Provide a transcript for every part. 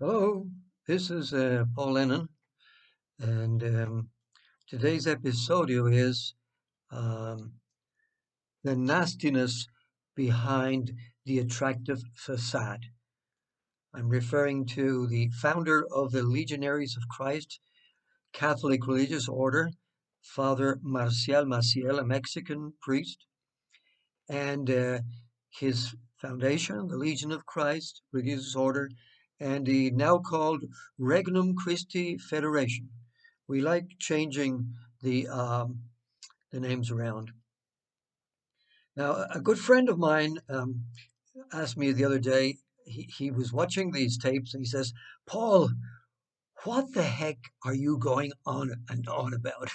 Hello, this is Paul Lennon, and today's episodio is um, the nastiness behind the attractive facade. I'm referring to the founder of the Legionaries of Christ Catholic religious order, Father Maciel, a Mexican priest, and his foundation, the Legion of Christ religious order, and the now called Regnum Christi Federation. We like changing the names around. Now, a good friend of mine asked me the other day. He was watching these tapes and he says, "Paul, what the heck are you going on and on about?"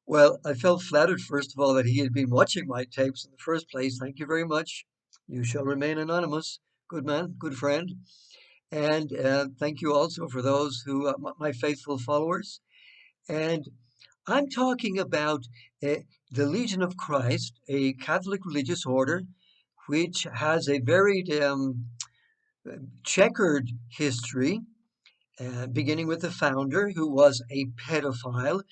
Well, I felt flattered, first of all, that he had been watching my tapes in the first place. Thank you very much. You shall remain anonymous. Good man, good friend. And thank you also for those who, my faithful followers. And I'm talking about the Legion of Christ, a Catholic religious order which has a very checkered history, beginning with the founder, who was a pedophile,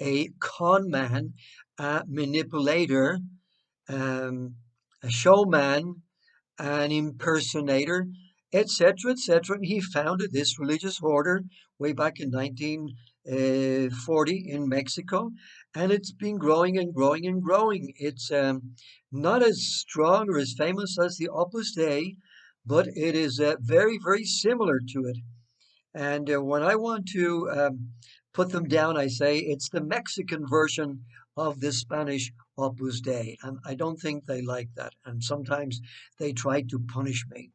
a con man, a manipulator, um, a showman, an impersonator, etc., etc. And he founded this religious order way back in 1940 in Mexico, and it's been growing and growing and growing. It's not as strong or as famous as the Opus Dei, but it is very, very similar to it. And when I want to put them down, I say it's the Mexican version of the Spanish Opus Dei. And I don't think they like that. And sometimes they try to punish me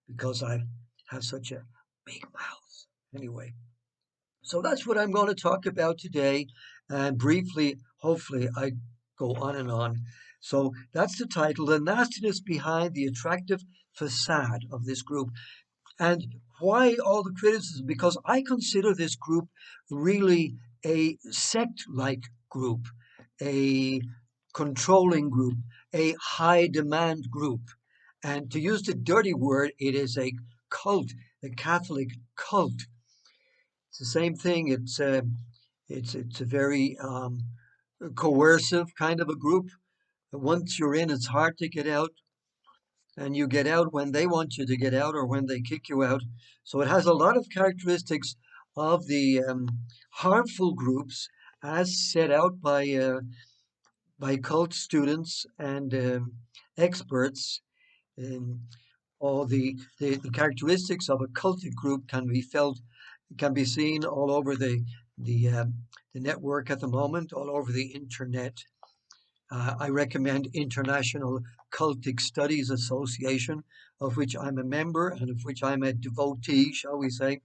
because I have such a big mouth. Anyway, so that's what I'm going to talk about today. And briefly, hopefully, I go on and on. So that's the title: The Nastiness Behind the Attractive Facade of This Group. And why all the criticism? Because I consider this group really a sect-like group, a controlling group, a high-demand group. And to use the dirty word, it is a cult, a Catholic cult. It's the same thing. It's a very coercive kind of a group. Once you're in, it's hard to get out, and you get out when they want you to get out or when they kick you out. So it has a lot of characteristics of the harmful groups as set out by cult students and experts. Um, all the characteristics of a cultic group can be seen all over the network at the moment, all over the internet. I recommend International Cultic Studies Association, of which I'm a member and of which I'm a devotee, shall we say,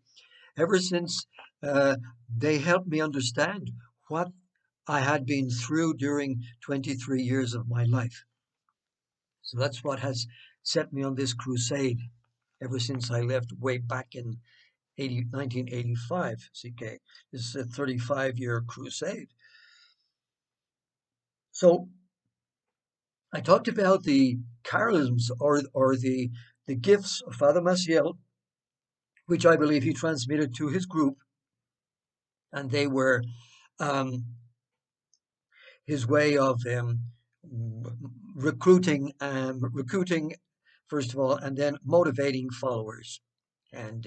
ever since they helped me understand what I had been through during 23 years of my life. So that's what has set me on this crusade ever since I left way back in 1985, CK. This is a 35-year crusade. So I talked about the charisms or the gifts of Father Maciel, which I believe he transmitted to his group, and they were um, his way of recruiting first of all, and then motivating followers. And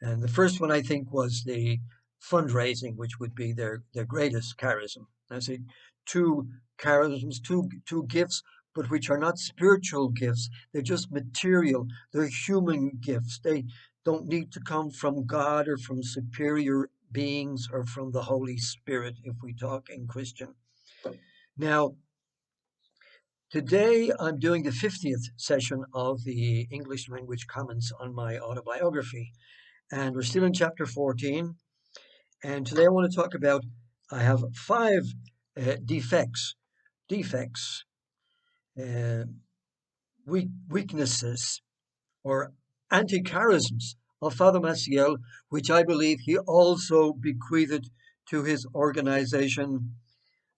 and the first one I think was the fundraising, which would be their greatest charism. I say two charisms, two gifts, but which are not spiritual gifts. They're just material. They're human gifts. They don't need to come from God or from superior beings or from the Holy Spirit, if we talk in Christian. Now, today I'm doing the 50th session of the English language comments on my autobiography, and we're still in chapter 14. And today I want to talk about, I have five defects, uh, weaknesses, or anti-charisms of Father Maciel, which I believe he also bequeathed to his organization,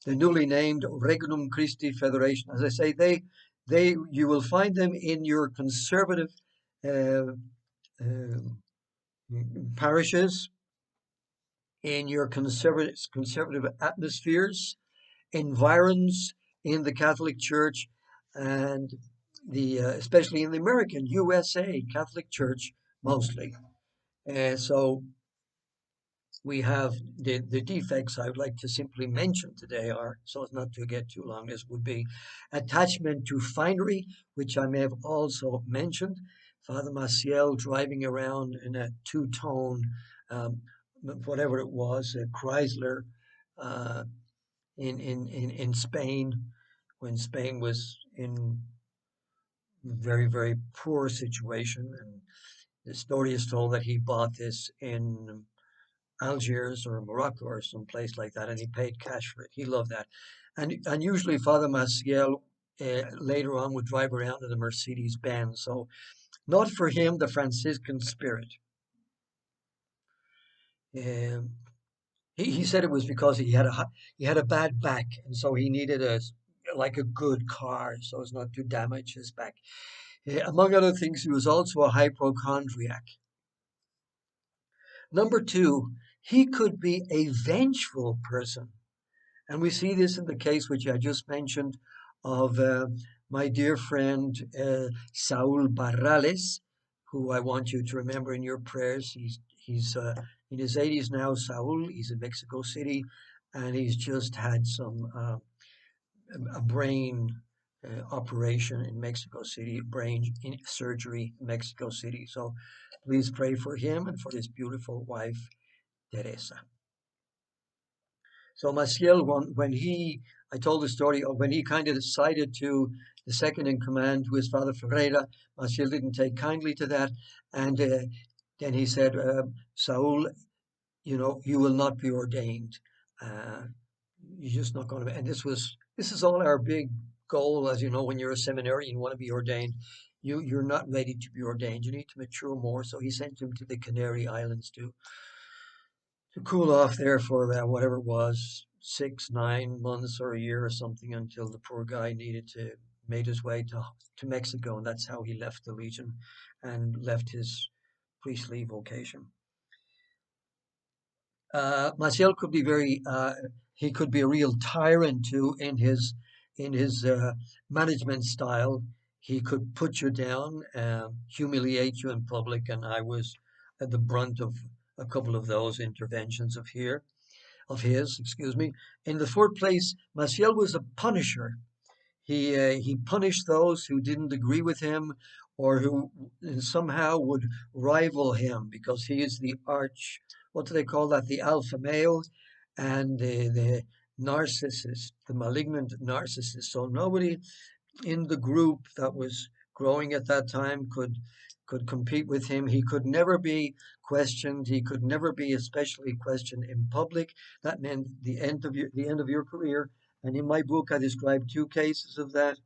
the newly named Regnum Christi Federation. As I say, you will find them in your conservative uh, um, parishes, in your conservative atmospheres, environs in the Catholic Church, and the especially in the American USA Catholic Church mostly. And so we have the defects I would like to simply mention today are, so as not to get too long, this would be attachment to finery, which I may have also mentioned. Father Maciel driving around in a two-tone, um, whatever it was, a Chrysler, uh, in Spain, when Spain was in very, very poor situation. And the story is told that he bought this in Algiers or Morocco or some place like that, and he paid cash for it. He loved that. And usually Father Maciel later on would drive around in a Mercedes Benz. So not for him the Franciscan spirit. Um, he said it was because he had a bad back, and so he needed a like a good car so as not to damage his back. Among other things, he was also a hypochondriac. Number two, he could be a vengeful person. And we see this in the case which I just mentioned of my dear friend Saul Barrales, who I want you to remember in your prayers. He's in his 80s now, Saul. He's in Mexico City, and he's just had a brain operation in Mexico City, surgery in Mexico City. So please pray for him and for his beautiful wife, Teresa. So Maciel, I told the story of when he kind of decided to, the second in command, who is Father Ferreira, Maciel didn't take kindly to that. And then he said, Saul, you will not be ordained. Uh, you're just not going to be. And this is all our big goal, as you know, when you're a seminarian, you want to be ordained. You're not ready to be ordained. You need to mature more. So he sent him to the Canary Islands to cool off there for whatever it was, 6, 9 months or a year or something, until the poor guy made his way to Mexico, and that's how he left the Legion and left his priestly vocation. Maciel could be he could be a real tyrant too in his management style. He could put you down, humiliate you in public, and I was at the brunt of a couple of those interventions of his, excuse me. In the fourth place, Maciel was a punisher. He punished those who didn't agree with him or who somehow would rival him because he is the what do they call that? The alpha male and the narcissist, the malignant narcissist. So nobody in the group that was growing at that time could compete with him. He could never be questioned. He could never be especially questioned in public. That meant the end of your career. And in my book, I describe two cases of that.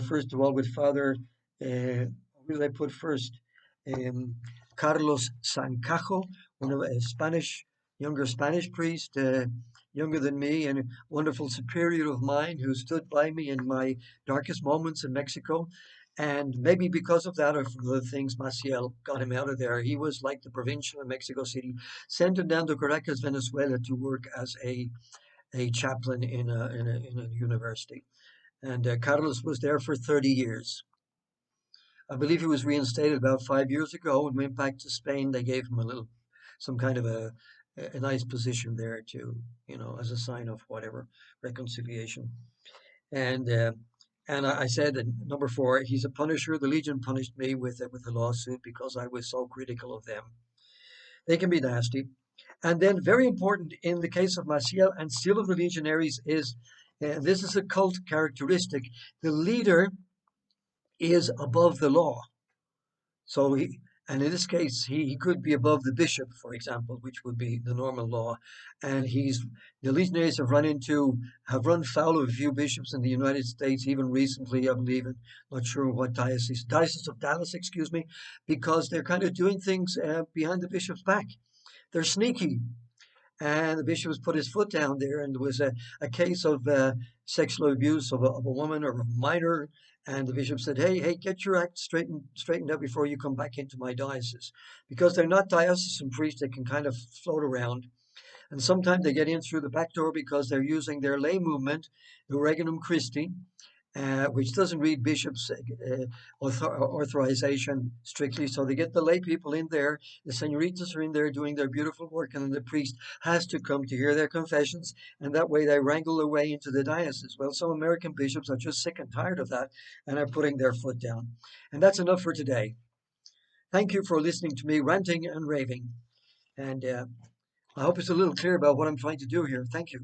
First of all, with Father, who did I put first? Um, Carlos Sancajo, one of a younger Spanish priest, younger than me, and a wonderful superior of mine who stood by me in my darkest moments in Mexico. And maybe because of that, or for other things, Maciel got him out of there. He was like the provincial in Mexico City, sent him down to Caracas, Venezuela, to work as a chaplain in a university. And Carlos was there for 30 years. I believe he was reinstated about 5 years ago and went back to Spain. They gave him some kind of a nice position there to, as a sign of whatever reconciliation. And I said that number four, he's a punisher. The Legion punished me with a lawsuit because I was so critical of them. They can be nasty. And then, very important in the case of Maciel and still of the legionaries is, and this is a cult characteristic, the leader is above the law. So and in this case, he could be above the bishop, for example, which would be the normal law. And the legionaries have run foul of a few bishops in the United States, even recently, I believe, not sure what diocese of Dallas, excuse me, because they're kind of doing things behind the bishop's back. They're sneaky. And the bishop has put his foot down there, and there was a case of sexual abuse of a woman or a minor, And the bishop said, hey, get your act straightened out before you come back into my diocese. Because they're not diocesan priests, they can kind of float around. And sometimes they get in through the back door because they're using their lay movement, the Regnum Christi, which doesn't read bishops' authorization strictly. So they get the lay people in there, the senoritas are in there doing their beautiful work, and then the priest has to come to hear their confessions, and that way they wrangle their way into the diocese. Well, some American bishops are just sick and tired of that and are putting their foot down. And that's enough for today. Thank you for listening to me ranting and raving. And I hope it's a little clear about what I'm trying to do here. Thank you.